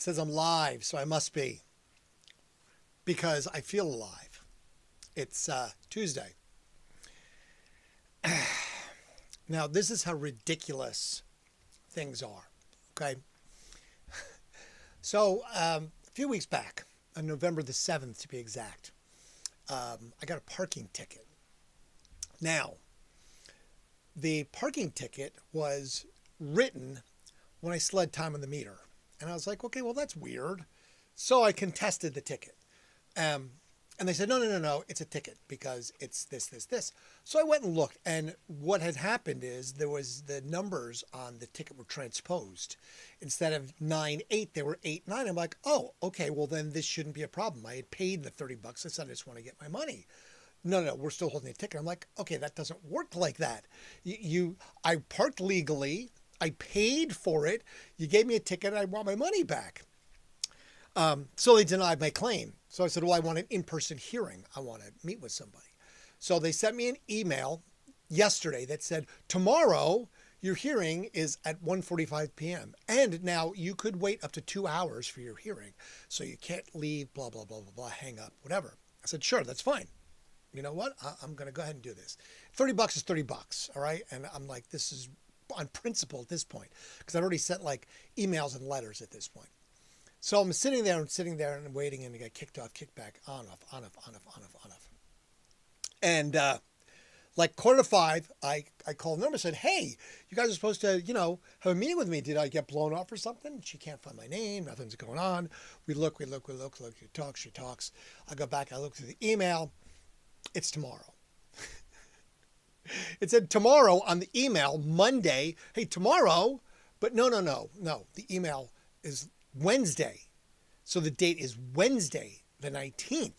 says I'm live, so I must be because I feel alive. It's Tuesday. Now, this is how ridiculous things are, okay? So, a few weeks back, on November the 7th to be exact, I got a parking ticket. Now, the parking ticket was written when I slid time on the meter. And I was like, okay, well, that's weird. So I contested the ticket. And they said, no, it's a ticket because it's this. So I went and looked. And what had happened is there was the numbers on the ticket were transposed. Instead of 9-8, they were 8-9. I'm like, oh, okay, well, then this shouldn't be a problem. I had paid the $30. I said, I just want to get my money. No, we're still holding the ticket. I'm like, okay, that doesn't work like that. I parked legally. I paid for it. You gave me a ticket. I want my money back. So they denied my claim. So I said, well, I want an in-person hearing. I want to meet with somebody. So they sent me an email yesterday that said, tomorrow your hearing is at 1:45 p.m. And now you could wait up to 2 hours for your hearing. So you can't leave, blah, blah, blah, blah, blah, hang up, whatever. I said, sure, that's fine. You know what? I'm going to go ahead and do this. $30 is $30. All right. And I'm like, this is on principle at this point, because I've already sent like emails and letters at this point. So I'm sitting there and waiting, and I get kicked off, kicked back, on, off. And like 4:45, I called the number and said, hey, you guys are supposed to, have a meeting with me. Did I get blown off or something? She can't find my name. Nothing's going on. We look. She talks. I go back. I look through the email. It's tomorrow. It said tomorrow on the email, Monday. Hey, tomorrow. But no. The email is Wednesday. So the date is Wednesday, the 19th.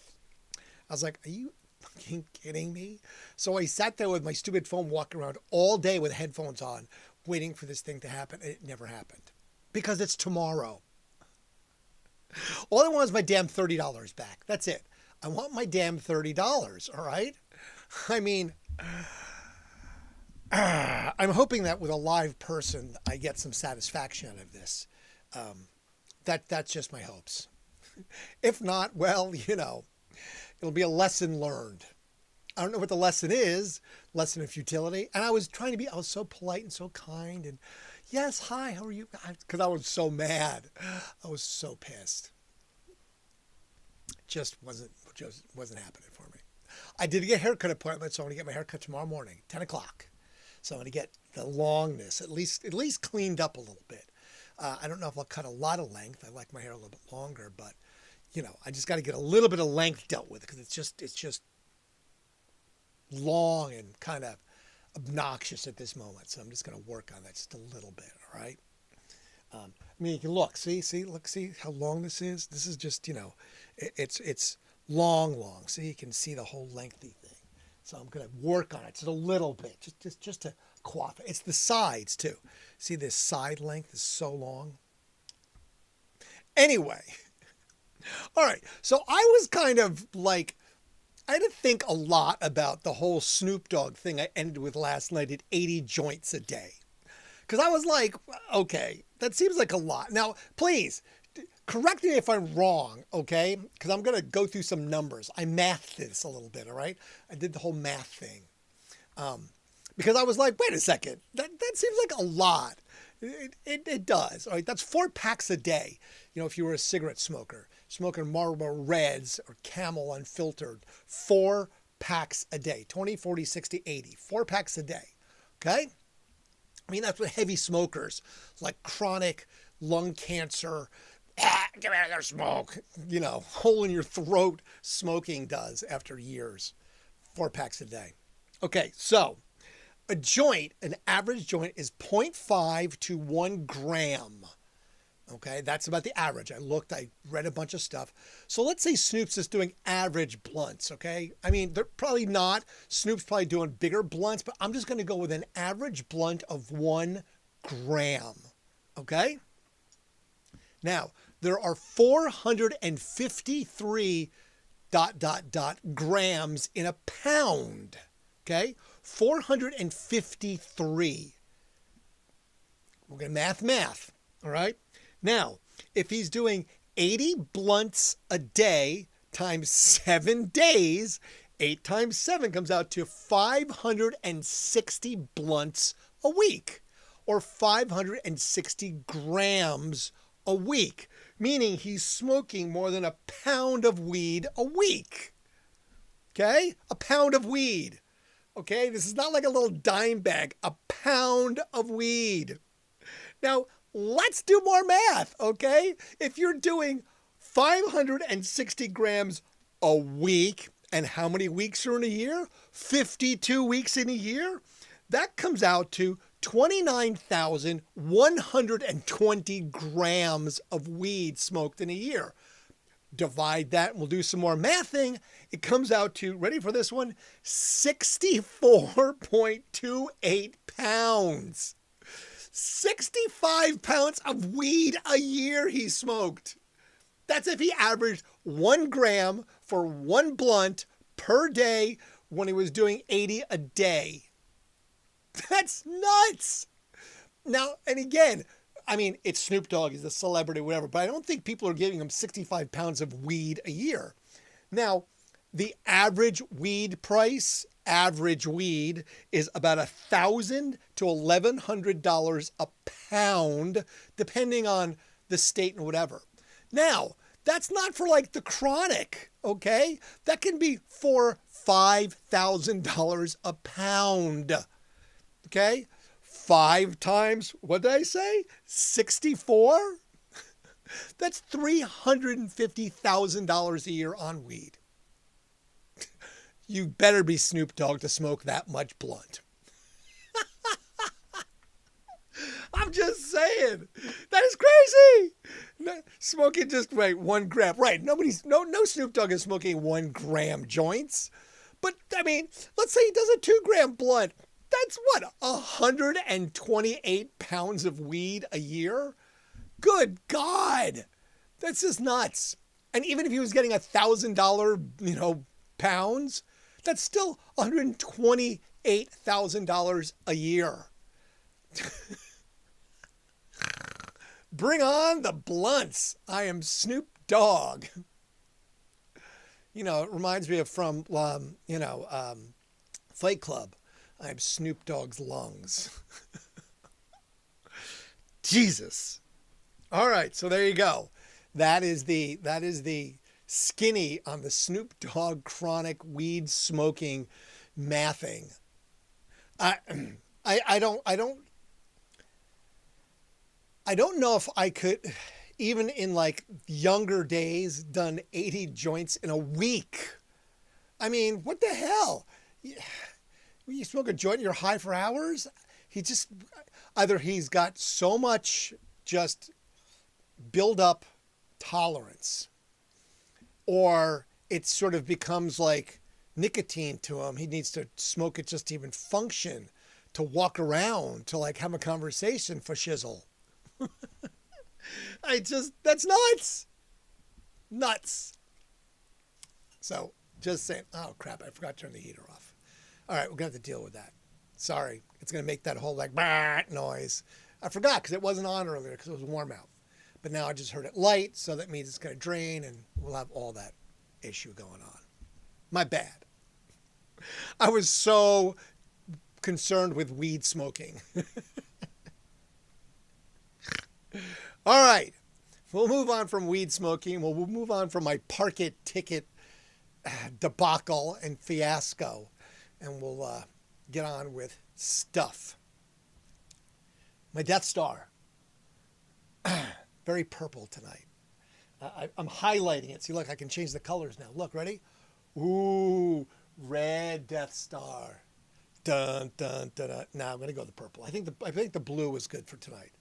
I was like, are you fucking kidding me? So I sat there with my stupid phone walking around all day with headphones on, waiting for this thing to happen. And it never happened because it's tomorrow. All I want is my damn $30 back. That's it. I want my damn $30. All right. I mean, I'm hoping that with a live person, I get some satisfaction out of this. That's just my hopes. If not, well, it'll be a lesson learned. I don't know what the lesson is, lesson of futility. And I was so polite and so kind. And yes, hi, how are you? Because I was so mad. I was so pissed. Just wasn't happening for me. I did get a haircut appointment, so I'm going to get my haircut tomorrow morning, 10 o'clock. So I'm going to get the longness at least cleaned up a little bit. I don't know if I'll cut a lot of length. I like my hair a little bit longer, but I just got to get a little bit of length dealt with because it's just long and kind of obnoxious at this moment. So I'm just going to work on that just a little bit. All right. I mean, you can look, see how long this is. This is just, it's long. See, you can see the whole lengthy thing. So I'm going to work on it just a little bit, just to coif it. It's the sides too. See, this side length is so long. Anyway, all right. So I was kind of like, I had to think a lot about the whole Snoop Dogg thing I ended with last night at 80 joints a day. Because I was like, okay, that seems like a lot. Now, please, correct me if I'm wrong, okay? Because I'm going to go through some numbers. I mathed this a little bit, all right? I did the whole math thing. Because I was like, wait a second, that seems like a lot. It does, all right? That's 4 packs a day. If you were a cigarette smoker, smoking Marlboro Reds or Camel Unfiltered, 4 packs a day, 20, 40, 60, 80, 4 packs a day, okay? I mean, that's what heavy smokers like chronic lung cancer, get out of there, smoke, hole in your throat smoking does after years. 4 packs a day. Okay, so an average joint is 0.5 to 1 gram. Okay, that's about the average. I read a bunch of stuff. So let's say Snoop's just doing average blunts, okay? I mean, they're probably not. Snoop's probably doing bigger blunts, but I'm just going to go with an average blunt of 1 gram, okay? Now, there are 453 ... grams in a pound, okay? 453. We're going to math, all right? Now, if he's doing 80 blunts a day times 7 days, 8 times 7 comes out to 560 blunts a week, or 560 grams a week, meaning he's smoking more than a pound of weed a week. Okay? A pound of weed. Okay? This is not like a little dime bag, a pound of weed. Now, let's do more math, okay? If you're doing 560 grams a week, and how many weeks are in a year? 52 weeks in a year. That comes out to 29,120 grams of weed smoked in a year. Divide that, and we'll do some more mathing. It comes out to, ready for this one, 64.28 pounds. 65 pounds of weed a year he smoked. That's if he averaged 1 gram for 1 blunt per day when he was doing 80 a day. That's nuts. Now, and again, I mean, it's Snoop Dogg, he's a celebrity, whatever, but I don't think people are giving him 65 pounds of weed a year. Now, the average weed price, average weed, is about $1,000 to $1,100 a pound, depending on the state and whatever. Now, that's not for like the chronic, okay? That can be for $5,000 a pound, okay? 5 times, what did I say? 64? That's $350,000 a year on weed. You better be Snoop Dogg to smoke that much blunt. I'm just saying. That is crazy. Smoking just, right, 1 gram. Right, no Snoop Dogg is smoking 1 gram joints. But, I mean, let's say he does a 2 gram blunt. That's what, 128 pounds of weed a year? Good God. That's just nuts. And even if he was getting $1,000, pounds, that's still $128,000 a year. Bring on the blunts. I am Snoop Dogg. It reminds me of from, Fight Club. I'm Snoop Dogg's lungs. Jesus. All right, so there you go. That is the skinny on the Snoop Dogg chronic weed smoking mathing. I don't know if I could, even in like younger days, done 80 joints in a week. I mean, what the hell? You smoke a joint and you're high for hours? Either he's got so much just build up tolerance, or it sort of becomes like nicotine to him. He needs to smoke it just to even function, to walk around, to like have a conversation for shizzle. That's nuts. Nuts. So just saying, oh crap, I forgot to turn the heater off. All right, we're going to have to deal with that. Sorry. It's going to make that whole like noise. I forgot because it wasn't on earlier because it was warm out. But now I just heard it light, so that means it's going to drain and we'll have all that issue going on. My bad. I was so concerned with weed smoking. All right. We'll move on from weed smoking. We'll move on from my park it ticket debacle and fiasco. And we'll get on with stuff. My Death Star. Very purple tonight. I'm highlighting it. See, look, I can change the colors now. Look, ready? Ooh, red Death Star. Dun, dun, dun, dun. Now I'm going to go with the purple. I think the blue is good for tonight.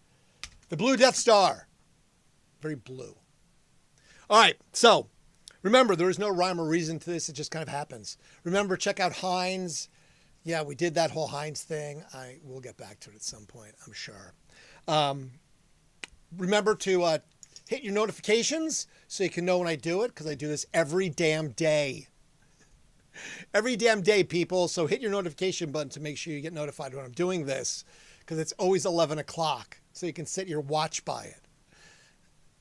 The blue Death Star. Very blue. All right, so remember, there is no rhyme or reason to this. It just kind of happens. Remember, check out Heinz. Yeah, we did that whole Heinz thing. I will get back to it at some point, I'm sure. Remember to hit your notifications so you can know when I do it, because I do this every damn day. Every damn day, people. So hit your notification button to make sure you get notified when I'm doing this, because it's always 11 o'clock, so you can set your watch by it.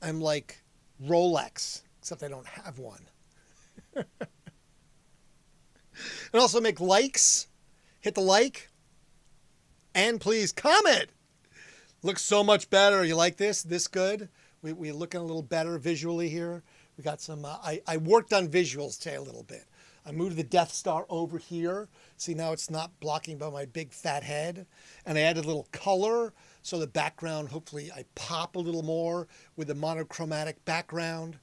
I'm like Rolex, except I don't have one. And also make likes. Hit the like. And please comment. Looks so much better. You like this? This good? We're looking a little better visually here. We got some, I worked on visuals today a little bit. I moved the Death Star over here. See, now it's not blocking by my big fat head. And I added a little color. So the background, hopefully I pop a little more with the monochromatic background.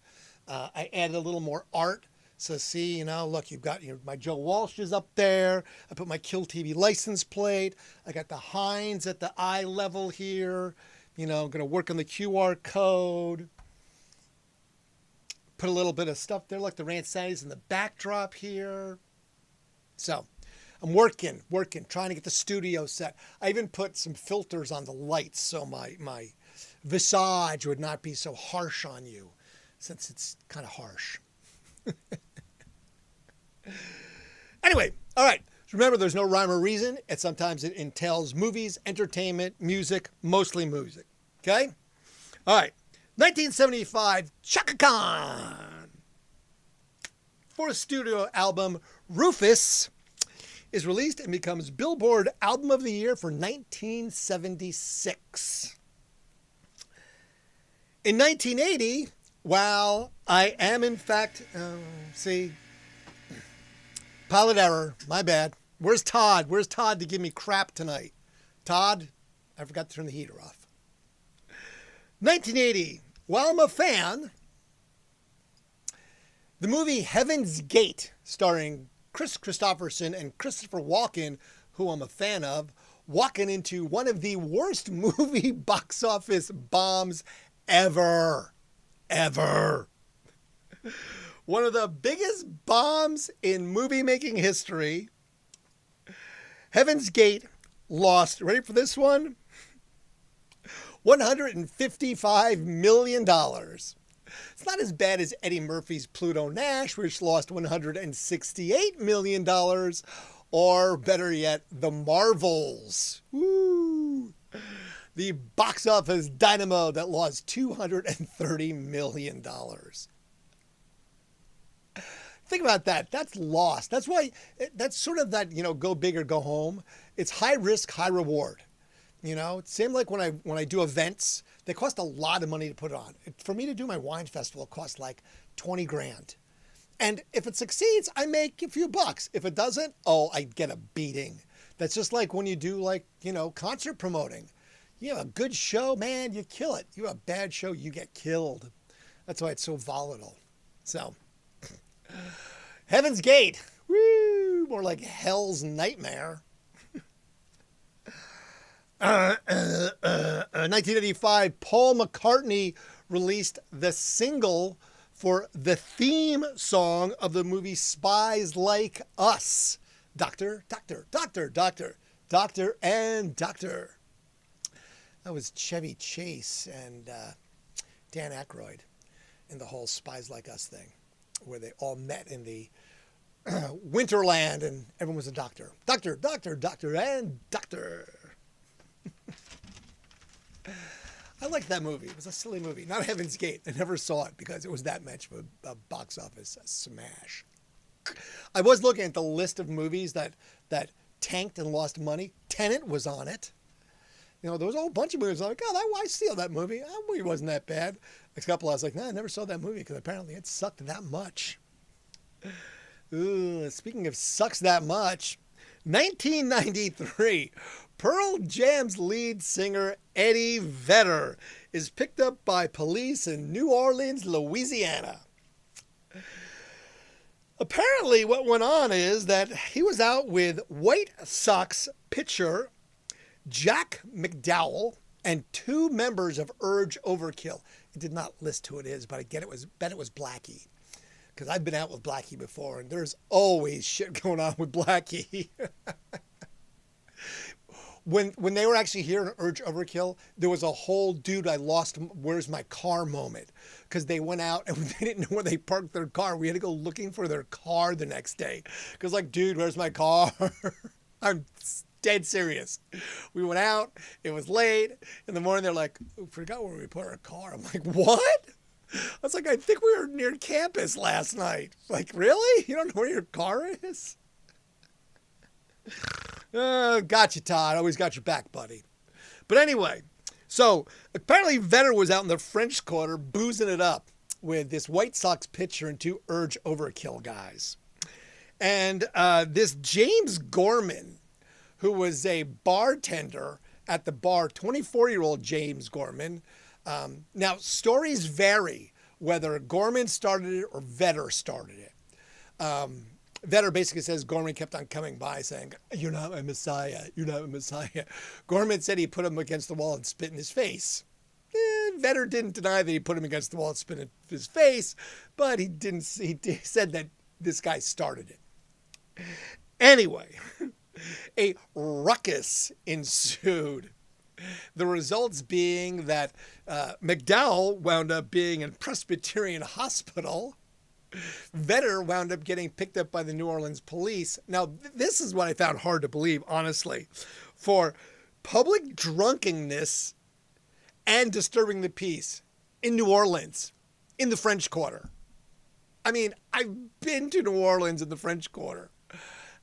I added a little more art. So see, look, you've got my Joe Walsh is up there. I put my Kill TV license plate. I got the Heinz at the eye level here. I'm going to work on the QR code. Put a little bit of stuff there, like the Randsanity in the backdrop here. So I'm working, trying to get the studio set. I even put some filters on the lights so my visage would not be so harsh on you, since it's kind of harsh. Anyway, all right. Remember, there's no rhyme or reason. And sometimes it entails movies, entertainment, music, mostly music. Okay? All right. 1975, Chaka Khan. Fourth studio album, Rufus, is released and becomes Billboard Album of the Year for 1976. In 1980, while I am in fact, pilot error, my bad. Where's Todd? Where's Todd to give me crap tonight? Todd, I forgot to turn the heater off. 1980, while I'm a fan, the movie Heaven's Gate, starring Chris Christopherson and Christopher Walken, who I'm a fan of, walking into one of the worst movie box office bombs ever. One of the biggest bombs in movie-making history. Heaven's Gate lost, ready for this one? $155 million. It's not as bad as Eddie Murphy's Pluto Nash, which lost $168 million, or better yet, The Marvels. Woo! The box office dynamo that lost $230 million. Think about that. That's lost. That's why, that's sort of that, go big or go home. It's high risk, high reward. It seemed like when I do events, they cost a lot of money to put on. For me to do my wine festival, it costs like 20 grand. And if it succeeds, I make a few bucks. If it doesn't, I get a beating. That's just like when you do concert promoting. You have a good show, man, you kill it. You have a bad show, you get killed. That's why it's so volatile. So, Heaven's Gate. Woo! More like Hell's Nightmare. 1985, Paul McCartney released the single for the theme song of the movie Spies Like Us. Doctor, Doctor, Doctor, Doctor, Doctor, and Doctor. That was Chevy Chase and Dan Aykroyd in the whole Spies Like Us thing, where they all met in the Winterland and everyone was a doctor. Doctor, Doctor, Doctor, and Doctor. I liked that movie. It was a silly movie. Not Heaven's Gate. I never saw it because it was that much of a box office smash. I was looking at the list of movies that tanked and lost money. Tenet was on it. There was a whole bunch of movies. I'm like, I see that movie. That movie wasn't that bad. A couple, I was like, I never saw that movie because apparently it sucked that much. Ooh, speaking of sucks that much, 1993, Pearl Jam's lead singer Eddie Vedder is picked up by police in New Orleans, Louisiana. Apparently what went on is that he was out with White Sox pitcher Jack McDowell and two members of Urge Overkill. It did not list who it is, but I bet it was Blackie. Because I've been out with Blackie before, and there's always shit going on with Blackie. When they were actually here in Urge Overkill, there was a whole dude I lost, where's my car moment. Because they went out and they didn't know where they parked their car. We had to go looking for their car the next day. Because dude, where's my car? I'm Dead serious. We went out. It was late. In the morning, they're like, "We forgot where we put our car." I'm like, "What?" I was like, "I think we were near campus last night." Like, really? You don't know where your car is? Got you, Todd. Always got your back, buddy. But anyway, so apparently Vetter was out in the French Quarter boozing it up with this White Sox pitcher and two Urge Overkill guys. And this James Gorman, who was a bartender at the bar, 24-year-old James Gorman. Now, stories vary whether Gorman started it or Vetter started it. Vetter basically says Gorman kept on coming by saying, "You're not my Messiah. You're not my Messiah." Gorman said he put him against the wall and spit in his face. Vetter didn't deny that he put him against the wall and spit in his face, but he said that this guy started it. Anyway, a ruckus ensued. The results being that McDowell wound up being in Presbyterian Hospital. Vetter wound up getting picked up by the New Orleans police. Now, this is what I found hard to believe, honestly. For public drunkenness and disturbing the peace in New Orleans, in the French Quarter. I mean, I've been to New Orleans in the French Quarter.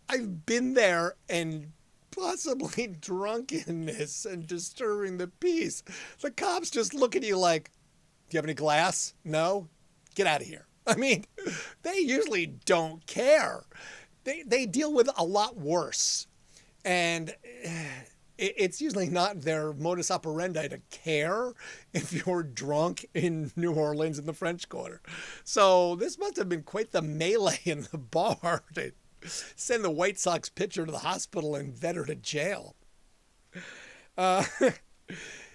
I've been there and possibly drunkenness and disturbing the peace. The cops just look at you like, "Do you have any glass? No? Get out of here." I mean, they usually don't care. They deal with a lot worse. And it's usually not their modus operandi to care if you're drunk in New Orleans in the French Quarter. So this must have been quite the melee in the bar to send the White Sox pitcher to the hospital and Vetter to jail.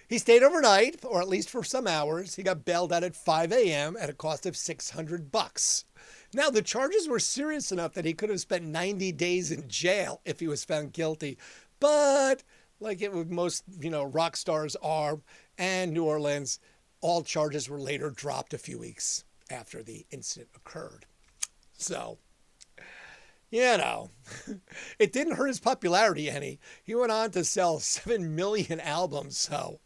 He stayed overnight, or at least for some hours. He got bailed out at 5 a.m. at a cost of $600. Now, the charges were serious enough that he could have spent 90 days in jail if he was found guilty. But like it with most, rock stars are, and New Orleans, all charges were later dropped a few weeks after the incident occurred. So, it didn't hurt his popularity any. He went on to sell 7 million albums, so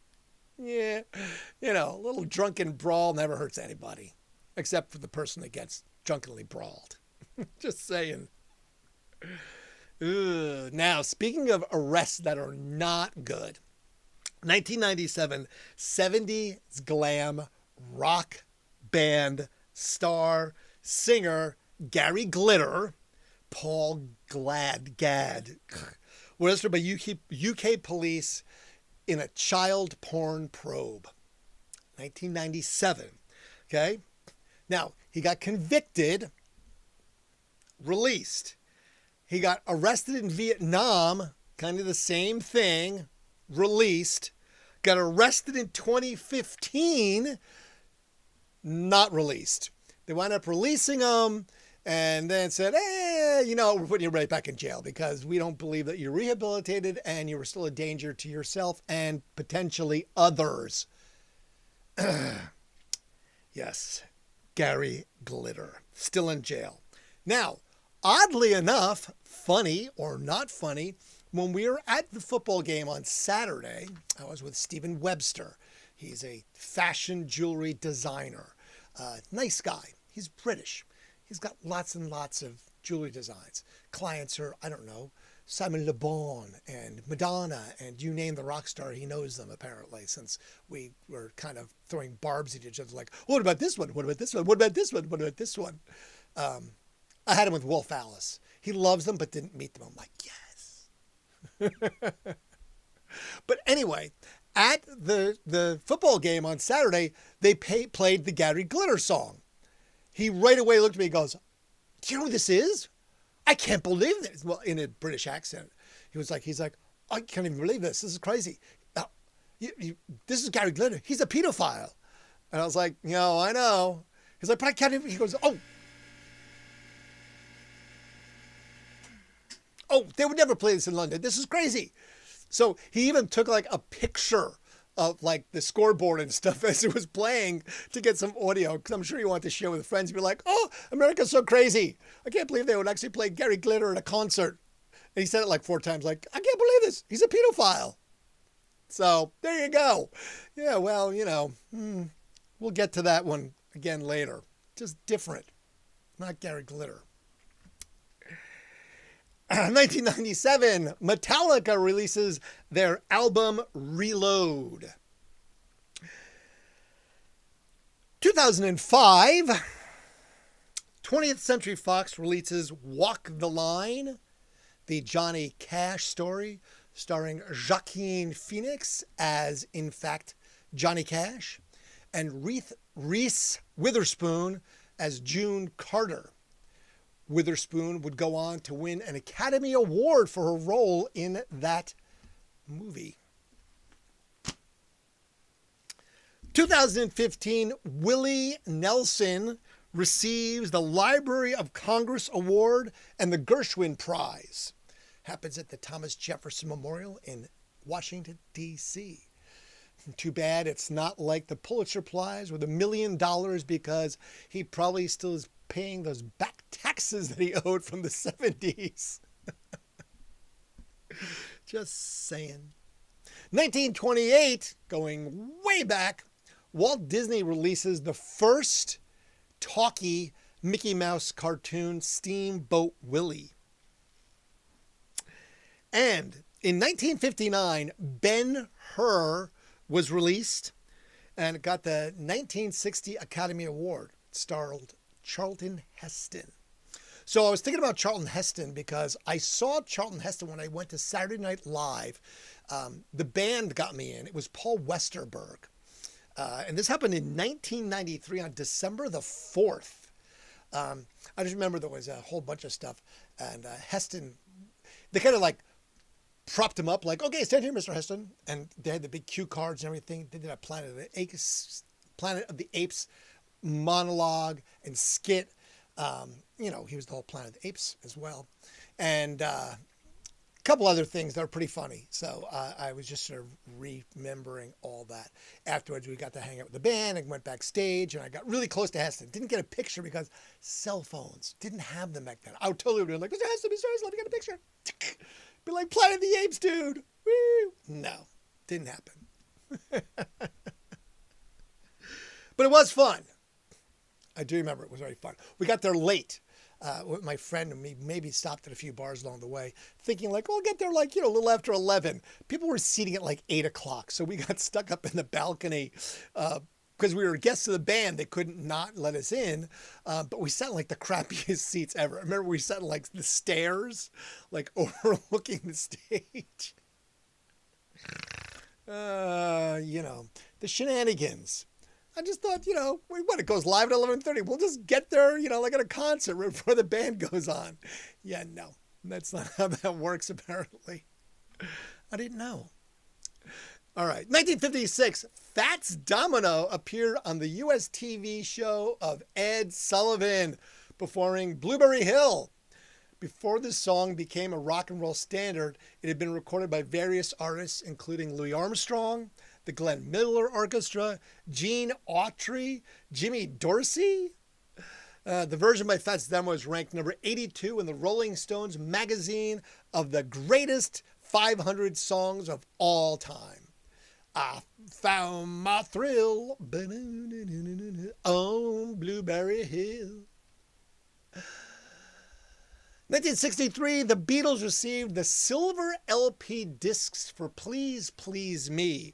a little drunken brawl never hurts anybody, except for the person that gets drunkenly brawled. Just saying. Now, speaking of arrests that are not good, 1997, 70s glam rock band star, singer Gary Glitter, Paul Gad, was arrested by UK police in a child porn probe. 1997. Okay? Now, he got convicted, released. He got arrested in Vietnam, kind of the same thing, released. Got arrested in 2015, not released. They wound up releasing him and then said, we're putting you right back in jail because we don't believe that you're rehabilitated and you were still a danger to yourself and potentially others. Yes, Gary Glitter, still in jail. Now, oddly enough, funny or not funny, when we were at the football game on Saturday, I was with Stephen Webster. He's a fashion jewelry designer. Nice guy. He's British. He's got lots and lots of jewelry designs. Clients are, Simon Le Bon and Madonna, and you name the rock star, he knows them apparently, since we were kind of throwing barbs at each other like, what about this one? What about this one? What about this one? What about this one? I had him with Wolf Alice. He loves them but didn't meet them. I'm like, yes. But anyway, at the football game on Saturday, they played the Gary Glitter song. He right away looked at me and goes, "Do you know who this is? I can't believe this." Well, in a British accent. He's like, "I can't even believe this. This is crazy. This is Gary Glitter. He's a pedophile." And I was like, I know. He's like, "But I can't even," he goes, Oh, they would never play this in London. This is crazy. So he even took like a picture of like the scoreboard and stuff as it was playing to get some audio, because I'm sure he wanted to share with friends and be like, "Oh, America's so crazy. I can't believe they would actually play Gary Glitter at a concert." And he said it like 4 times, like, I can't believe this. He's a pedophile. So there you go. Yeah, well, we'll get to that one again later. Just different. Not Gary Glitter. 1997, Metallica releases their album Reload. 2005, 20th Century Fox releases Walk the Line, the Johnny Cash story, starring Joaquin Phoenix as, in fact, Johnny Cash, and Reese Witherspoon as June Carter. Witherspoon would go on to win an Academy Award for her role in that movie. 2015, Willie Nelson receives the Library of Congress Award and the Gershwin Prize. Happens at the Thomas Jefferson Memorial in Washington, D.C. Too bad it's not like the Pulitzer Prize with $1 million, because he probably still is paying those back taxes that he owed from the 70s. Just saying. 1928, going way back, Walt Disney releases the first talkie Mickey Mouse cartoon, Steamboat Willie. And in 1959, Ben-Hur was released, and it got the 1960 Academy Award. It starred Charlton Heston. So I was thinking about Charlton Heston because I saw Charlton Heston when I went to Saturday Night Live. The band got me in. It was Paul Westerberg. And this happened in 1993 on December the 4th. I just remember there was a whole bunch of stuff. And Heston, they kind of like propped him up like, okay, stand here, Mr. Heston. And they had the big cue cards and everything. They did a Planet of the Apes monologue and skit. He was the whole Planet of the Apes as well. And a couple other things that are pretty funny. So I was just sort of remembering all that. Afterwards, we got to hang out with the band and went backstage, and I got really close to Heston. Didn't get a picture because cell phones didn't have them back then. I would totally be like, Mr. Heston, let me get a picture. Be like, Planet of the Apes, dude. Woo. No, didn't happen. But it was fun. I do remember it was very fun. We got there late. With my friend and me, maybe stopped at a few bars along the way, thinking like, we'll get there like, a little after 11. People were seating at like 8 o'clock. So we got stuck up in the balcony because we were guests of the band. They couldn't not let us in. But we sat in like the crappiest seats ever. I remember we sat in like the stairs, like overlooking the stage. The shenanigans. I just thought, when it goes live at 11:30, we'll just get there, like at a concert right before the band goes on. Yeah, no, that's not how that works, apparently. I didn't know. All right. 1956, Fats Domino appeared on the U.S. TV show of Ed Sullivan, performing Blueberry Hill. Before this song became a rock and roll standard, it had been recorded by various artists, including Louis Armstrong, the Glenn Miller Orchestra, Gene Autry, Jimmy Dorsey. The version by Fats Domino was ranked number 82 in the Rolling Stones magazine of the greatest 500 songs of all time. I found my thrill on Blueberry Hill. 1963, the Beatles received the silver LP discs for Please Please Me.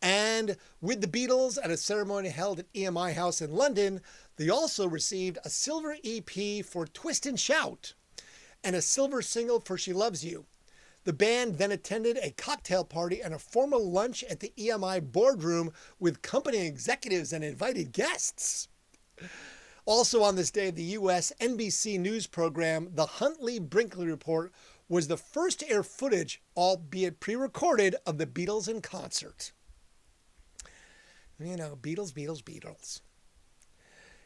And with the Beatles at a ceremony held at EMI House in London, they also received a silver EP for Twist and Shout and a silver single for She Loves You. The band then attended a cocktail party and a formal lunch at the EMI boardroom with company executives and invited guests. Also on this day, the U.S. NBC News program, The Huntley-Brinkley Report, was the first to air footage, albeit pre-recorded, of the Beatles in concert. Beatles.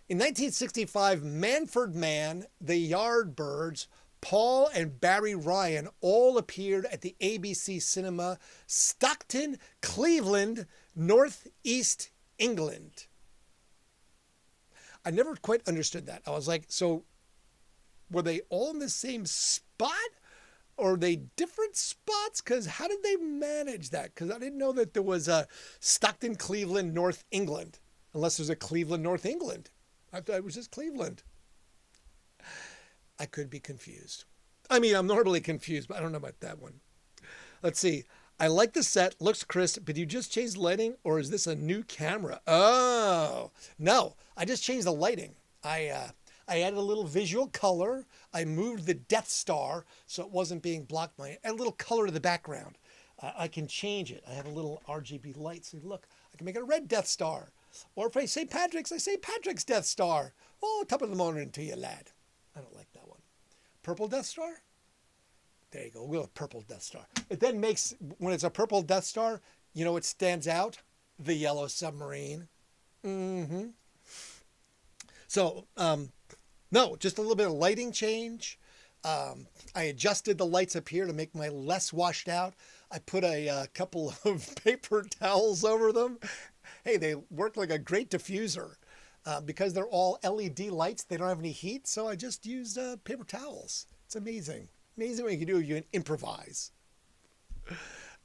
In 1965, Manfred Mann, the Yardbirds, Paul and Barry Ryan all appeared at the ABC Cinema, Stockton, Cleveland, Northeast England. I never quite understood that. I was like, so were they all in the same spot? Or are they different spots? Because how did they manage that? Because I didn't know that there was a Stockton, Cleveland, North England. Unless there's a Cleveland, North England. I thought it was just Cleveland. I could be confused. I mean, I'm normally confused, but I don't know about that one. Let's see. I like the set. Looks crisp, but you just changed the lighting, or is this a new camera? Oh, no. I just changed the lighting. I added a little visual color. I moved the Death Star so it wasn't being blocked by it. Add a little color to the background. I can change it. I have a little RGB light. So look, I can make it a red Death Star. Or if I say Patrick's, I say Patrick's Death Star. Oh, top of the morning to you, lad. I don't like that one. Purple Death Star? There you go. We'll go with purple Death Star. It then makes, when it's a purple Death Star, you know what stands out? The yellow submarine. Mm-hmm. So, no, just a little bit of lighting change. I adjusted the lights up here to make my less washed out. I put a couple of paper towels over them. Hey, they work like a great diffuser. Because they're all LED lights, they don't have any heat, so I just used paper towels. It's amazing. Amazing what you can do if you can improvise.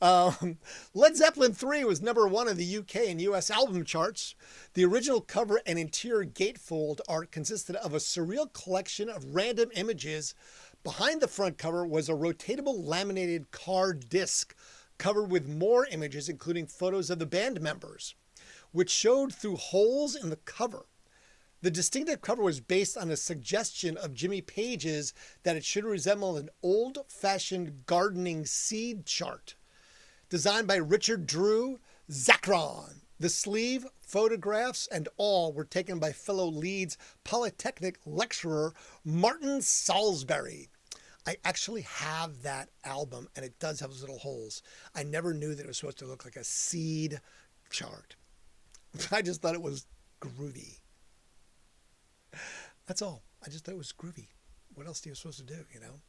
Led Zeppelin 3 was #1 in the UK and US album charts. The original cover and interior gatefold art consisted of a surreal collection of random images. Behind the front cover was a rotatable laminated card disc covered with more images, including photos of the band members, which showed through holes in the cover. The distinctive cover was based on a suggestion of Jimmy Page's that it should resemble an old-fashioned gardening seed chart. Designed by Richard Drew Zacron. The sleeve, photographs, and all were taken by fellow Leeds Polytechnic lecturer Martin Salisbury. I actually have that album, and it does have those little holes. I never knew that it was supposed to look like a seed chart. I just thought it was groovy. That's all. I just thought it was groovy. What else are you supposed to do, you know?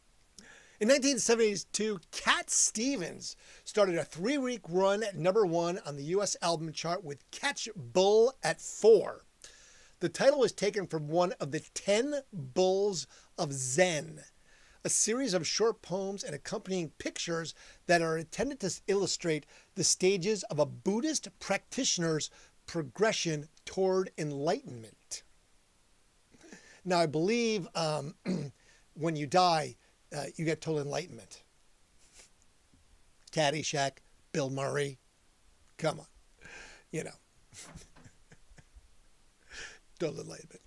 In 1972, Cat Stevens started a 3-week run at #1 on the U.S. album chart with Catch Bull at 4. The title was taken from one of the 10 Bulls of Zen, a series of short poems and accompanying pictures that are intended to illustrate the stages of a Buddhist practitioner's progression toward enlightenment. Now, I believe when you die, you get total enlightenment. Caddyshack, Bill Murray. Come on. You know. Total enlightenment.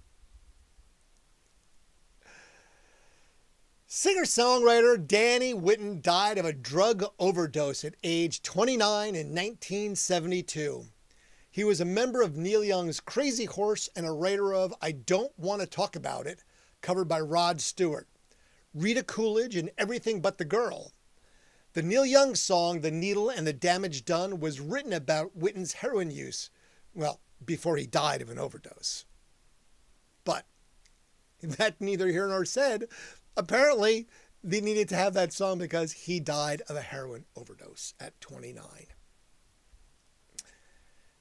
Singer-songwriter Danny Whitten died of a drug overdose at age 29 in 1972. He was a member of Neil Young's Crazy Horse and a writer of I Don't Want to Talk About It, covered by Rod Stewart, Rita Coolidge, and Everything But the Girl. The Neil Young song, The Needle and the Damage Done, was written about Whitten's heroin use, well, before he died of an overdose. But that neither here nor said. Apparently, they needed to have that song because he died of a heroin overdose at 29.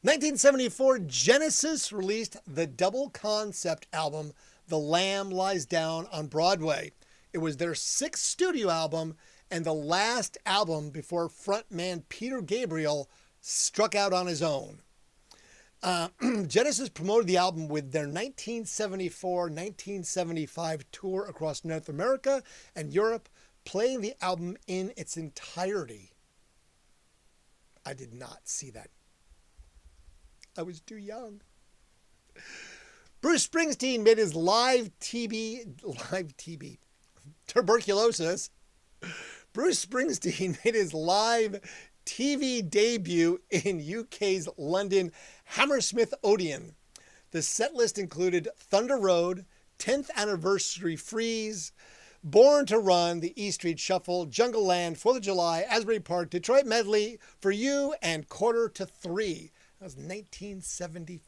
1974, Genesis released the double concept album, The Lamb Lies Down on Broadway. It was their 6th studio album and the last album before frontman Peter Gabriel struck out on his own. Genesis promoted the album with their 1974-1975 tour across North America and Europe, playing the album in its entirety. I did not see that. I was too young. Bruce Springsteen made his live tuberculosis. Bruce Springsteen made his live TV debut in UK's London Hammersmith Odeon. The set list included Thunder Road, 10th Anniversary Freeze, Born to Run, the E Street Shuffle, Jungle Land, 4th of July, Asbury Park, Detroit Medley, For You, and Quarter to Three. That was 1975.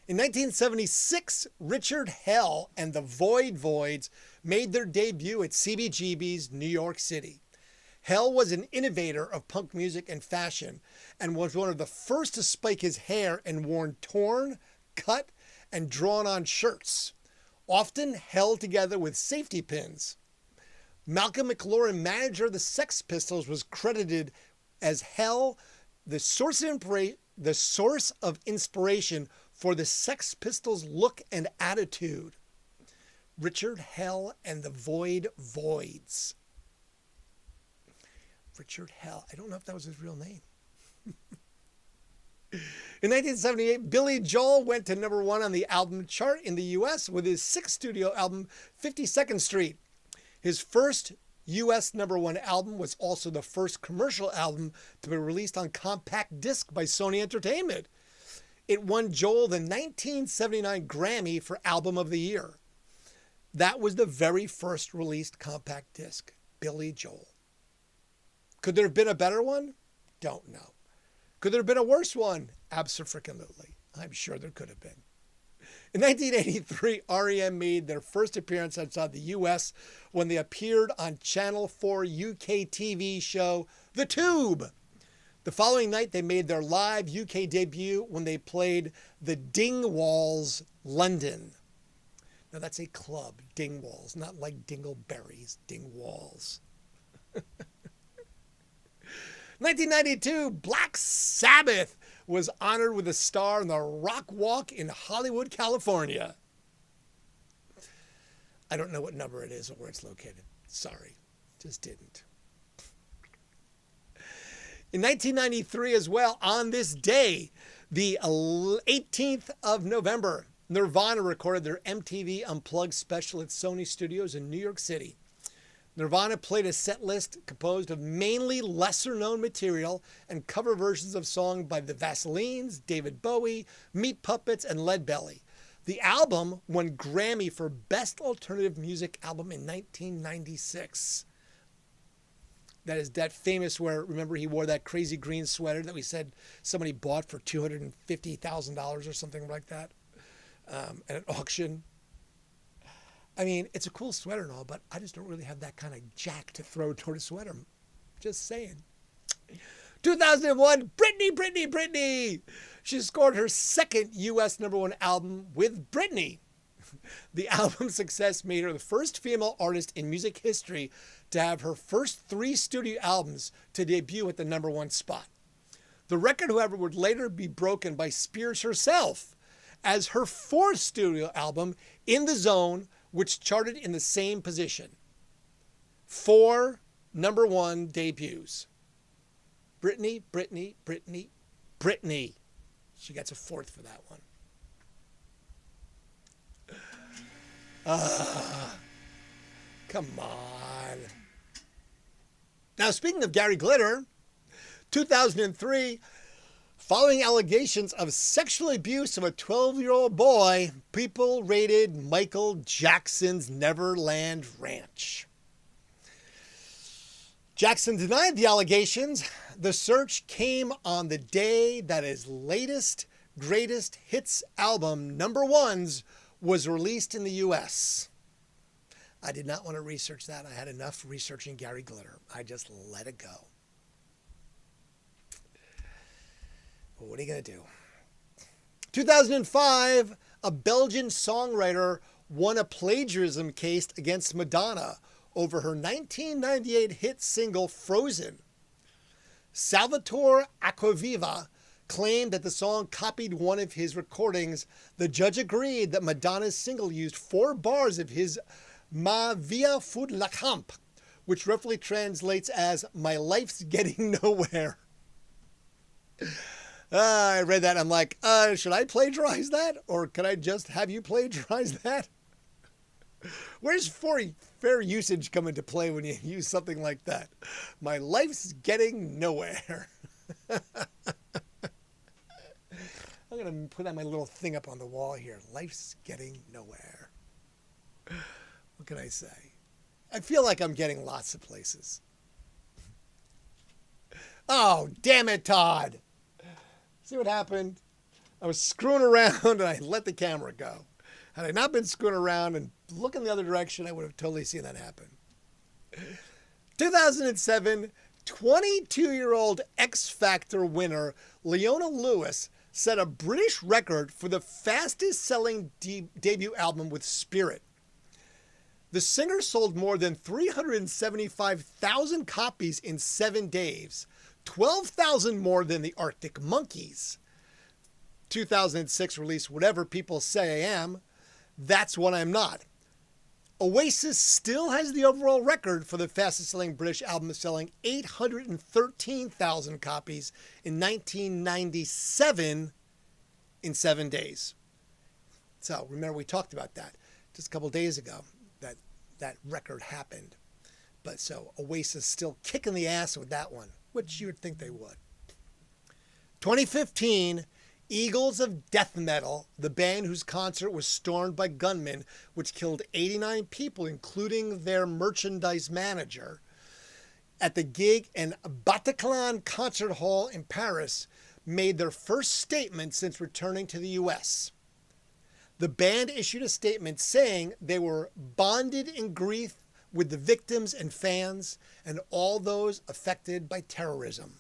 In 1976, Richard Hell and the Void Voids made their debut at CBGB's New York City. Hell was an innovator of punk music and fashion and was one of the first to spike his hair and worn torn, cut, and drawn-on shirts, often held together with safety pins. Malcolm McLaren, manager of the Sex Pistols, was credited as Hell, the source of inspiration for the Sex Pistols' look and attitude. Richard Hell and the Void Voids. Richard Hell. I don't know if that was his real name. In 1978, Billy Joel went to number 1 on the album chart in the U.S. with his 6th studio album, 52nd Street. His first U.S. number 1 album was also the first commercial album to be released on compact disc by Sony Entertainment. It won Joel the 1979 Grammy for Album of the Year. That was the very first released compact disc, Billy Joel. Could there have been a better one? Don't know. Could there have been a worse one? Abso-freaking-lutely. I'm sure there could have been. In 1983, REM made their first appearance outside the U.S. when they appeared on Channel 4 UK TV show The Tube. The following night, they made their live UK debut when they played the Dingwalls, London. Now, that's a club, Dingwalls, not like Dingleberries, Dingwalls. 1992, Black Sabbath was honored with a star in the Rock Walk in Hollywood, California. I don't know what number it is or where it's located. Sorry, just didn't. In 1993 as well, on this day, the 18th of November, Nirvana recorded their MTV Unplugged special at Sony Studios in New York City. Nirvana played a set list composed of mainly lesser-known material and cover versions of songs by the Vaselines, David Bowie, Meat Puppets, and Leadbelly. The album won Grammy for Best Alternative Music Album in 1996. That is that famous where, remember, he wore that crazy green sweater that we said somebody bought for $250,000 or something like that at an auction. I mean, it's a cool sweater and all, but I just don't really have that kind of jack to throw toward a sweater. Just saying. 2001, Britney. She scored her second U.S. number 1 album with Britney. The album's success made her the first female artist in music history to have her first 3 studio albums to debut at the number 1 spot. The record, however, would later be broken by Spears herself as her 4th studio album, In the Zone, which charted in the same position. 4 number 1 debuts. Britney. She gets a 4th for that one. Come on. Now, speaking of Gary Glitter, 2003, following allegations of sexual abuse of a 12-year-old boy, people raided Michael Jackson's Neverland Ranch. Jackson denied the allegations. The search came on the day that his latest greatest hits album, number 1's, was released in the U.S. I did not want to research that. I had enough researching Gary Glitter. I just let it go. Well, what are you going to do? 2005, a Belgian songwriter won a plagiarism case against Madonna over her 1998 hit single Frozen. Salvatore Acquaviva claimed that the song copied one of his recordings. The judge agreed that Madonna's single used 4 bars of his Ma Via Fout la Camp, which roughly translates as "My life's getting nowhere." I read that and I'm like, should I plagiarize that? Or can I just have you plagiarize that? Where's fair usage come into play when you use something like that? My life's getting nowhere. I'm going to put that my little thing up on the wall here. Life's getting nowhere. What can I say? I feel like I'm getting lots of places. Oh, damn it, Todd. See what happened? I was screwing around and I let the camera go. Had I not been screwing around and looking the other direction, I would have totally seen that happen. 2007, 22-year-old X Factor winner Leona Lewis set a British record for the fastest-selling debut album with Spirit. The singer sold more than 375,000 copies in 7 days, 12,000 more than the Arctic Monkeys. 2006 release, Whatever People Say I Am, That's What I'm Not. Oasis still has the overall record for the fastest selling British album, selling 813,000 copies in 1997 in 7 days. So remember, we talked about that just a couple days ago, that record happened. But so Oasis still kicking the ass with that one, which you would think they would. 2015, Eagles of Death Metal, the band whose concert was stormed by gunmen, which killed 89 people, including their merchandise manager, at the gig in Bataclan Concert Hall in Paris, made their first statement since returning to the U.S. The band issued a statement saying they were bonded in grief with the victims and fans and all those affected by terrorism.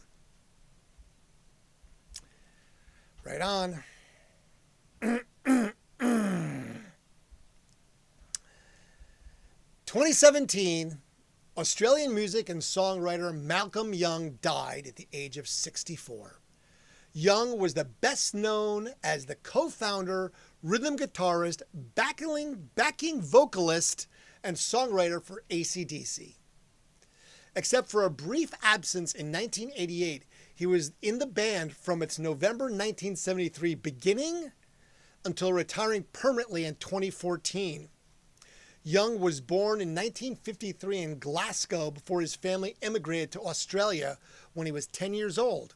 Right on. 2017, Australian music and songwriter Malcolm Young died at the age of 64. Young was the best known as the co-founder, rhythm guitarist, backing vocalist, and songwriter for AC/DC. Except for a brief absence in 1988, he was in the band from its November 1973 beginning until retiring permanently in 2014. Young was born in 1953 in Glasgow before his family immigrated to Australia when he was 10 years old.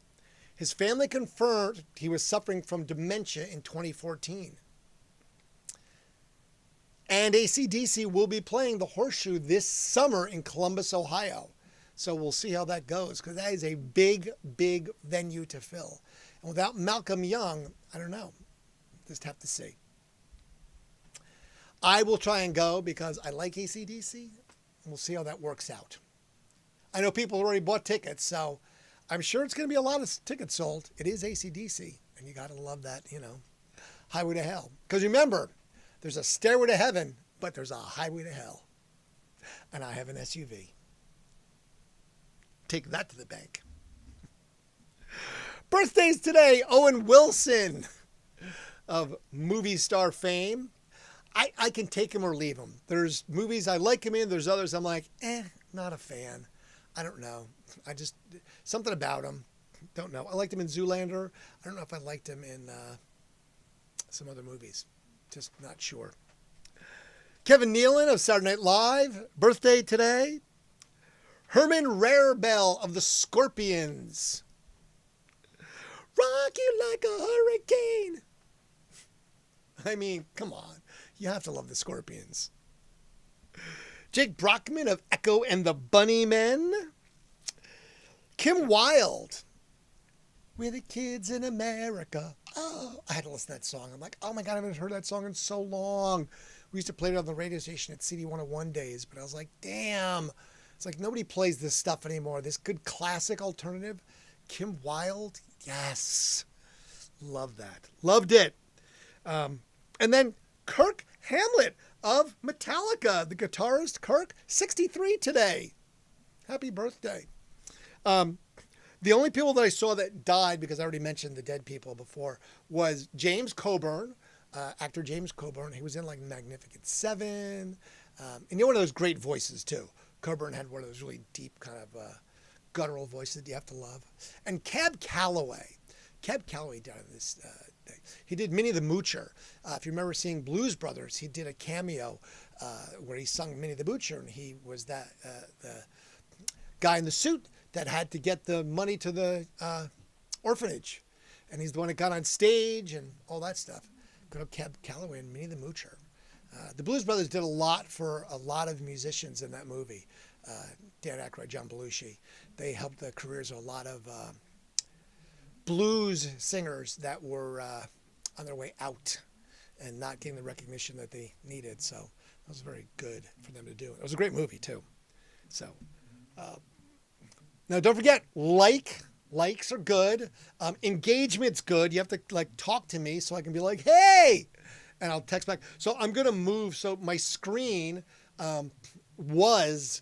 His family confirmed he was suffering from dementia in 2014. And AC/DC will be playing the Horseshoe this summer in Columbus, Ohio. So we'll see how that goes, because that is a big, big venue to fill. And without Malcolm Young, I don't know. Just have to see. I will try and go because I like AC/DC. And we'll see how that works out. I know people already bought tickets, so I'm sure it's going to be a lot of tickets sold. It is AC/DC, and you got to love that, highway to hell. Because remember, there's a stairway to heaven, but there's a highway to hell. And I have an SUV. Take that to the bank. Birthdays today, Owen Wilson of movie star fame. I can take him or leave him. There's movies I like him in. There's others I'm like, not a fan. I don't know. Something about him. Don't know. I liked him in Zoolander. I don't know if I liked him in some other movies. Just not sure. Kevin Nealon of Saturday Night Live. Birthday today. Herman Rarebell of the Scorpions. Rock you like a hurricane. I mean, come on. You have to love the Scorpions. Jake Brockman of Echo and the Bunnymen. Kim Wilde. We're the kids in America. Oh, I had to listen to that song. I'm like, oh my God, I haven't heard that song in so long. We used to play it on the radio station at CD 101 days, but I was like, damn. It's like nobody plays this stuff anymore. This good classic alternative. Kim Wilde, yes. Love that. Loved it. And then Kirk Hammett of Metallica, the guitarist Kirk, 63 today. Happy birthday. The only people that I saw that died, because I already mentioned the dead people before, was James Coburn, actor James Coburn. He was in like Magnificent Seven. And he had one of those great voices too. Coburn had one of those really deep kind of guttural voices you have to love. And Cab Calloway. Cab Calloway died on this day. He did Minnie the Moocher. If you remember seeing Blues Brothers, he did a cameo where he sung Minnie the Moocher, and he was the guy in the suit that had to get the money to the orphanage. And he's the one that got on stage and all that stuff. Good old Cab Calloway and Minnie the Moocher. The Blues Brothers did a lot for a lot of musicians in that movie. Dan Aykroyd, John Belushi. They helped the careers of a lot of blues singers that were on their way out and not getting the recognition that they needed. So that was very good for them to do. It was a great movie too. So now don't forget, likes are good. Engagement's good. You have to talk to me so I can be like, hey, and I'll text back. So I'm going to move. So my screen was,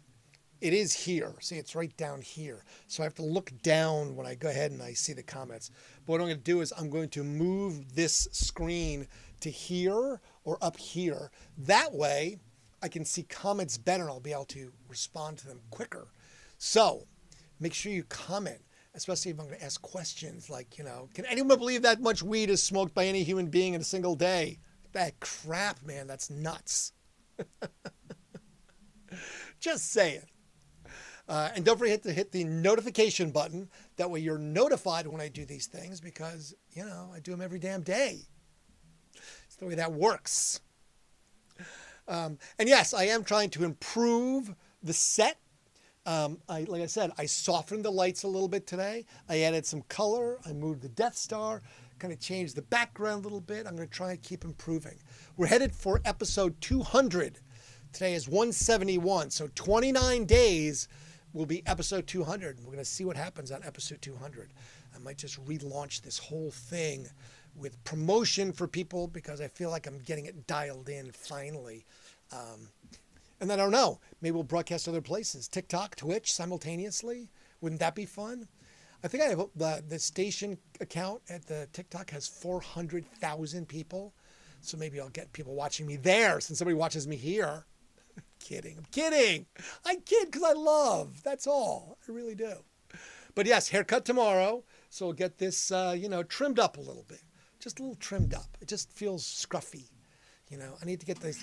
it is here. See, it's right down here. So I have to look down when I go ahead and I see the comments. But what I'm going to do is I'm going to move this screen to here or up here. That way I can see comments better and I'll be able to respond to them quicker. So make sure you comment, especially if I'm going to ask questions like, can anyone believe that much weed is smoked by any human being in a single day? That crap, man, that's nuts. Just saying. And don't forget to hit the notification button. That way you're notified when I do these things because, I do them every damn day. It's the way that works. And yes, I am trying to improve the set. Like I said, I softened the lights a little bit today. I added some color. I moved the Death Star, kind of changed the background a little bit. I'm going to try and keep improving. We're headed for episode 200. Today is 171. So 29 days will be episode 200. We're going to see what happens on episode 200. I might just relaunch this whole thing with promotion for people because I feel like I'm getting it dialed in finally. And then I don't know, maybe we'll broadcast other places, TikTok, Twitch simultaneously. Wouldn't that be fun? I think I have the station account at the TikTok has 400,000 people. So maybe I'll get people watching me there since somebody watches me here. I'm kidding. I kid because I love. That's all. I really do. But yes, haircut tomorrow. So we'll get this, trimmed up a little bit. Just a little trimmed up. It just feels scruffy. I need to get the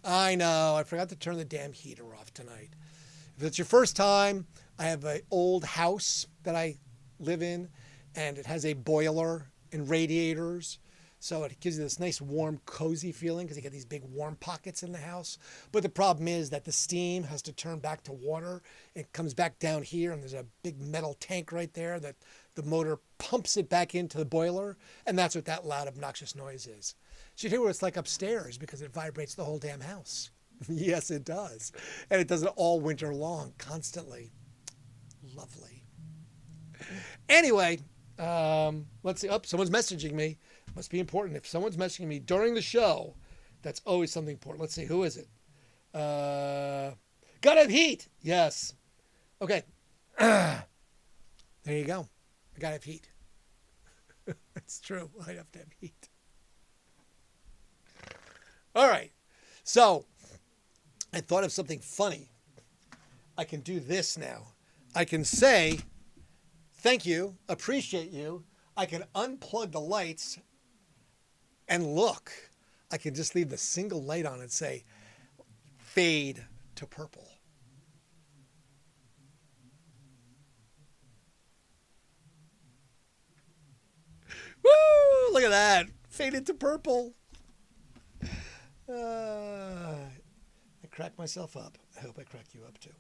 I know. I forgot to turn the damn heater off tonight. If it's your first time, I have an old house that I live in, and it has a boiler and radiators. So it gives you this nice, warm, cozy feeling because you get these big warm pockets in the house. But the problem is that the steam has to turn back to water. It comes back down here, and there's a big metal tank right there that the motor pumps it back into the boiler. And that's what that loud, obnoxious noise is. So you hear what it's like upstairs because it vibrates the whole damn house. Yes, it does. And it does it all winter long, constantly. Lovely. Anyway, let's see. Oh, someone's messaging me. Must be important. If someone's messaging me during the show, that's always something important. Let's see. Who is it? Gotta have heat. Yes. Okay. There you go. I gotta have heat. It's true. I have to have heat. All right. So I thought of something funny. I can do this now. I can say, thank you, appreciate you. I can unplug the lights and look. I can just leave the single light on and say, fade to purple. Woo! Look at that. Faded to purple. I cracked myself up. I hope I cracked you up too.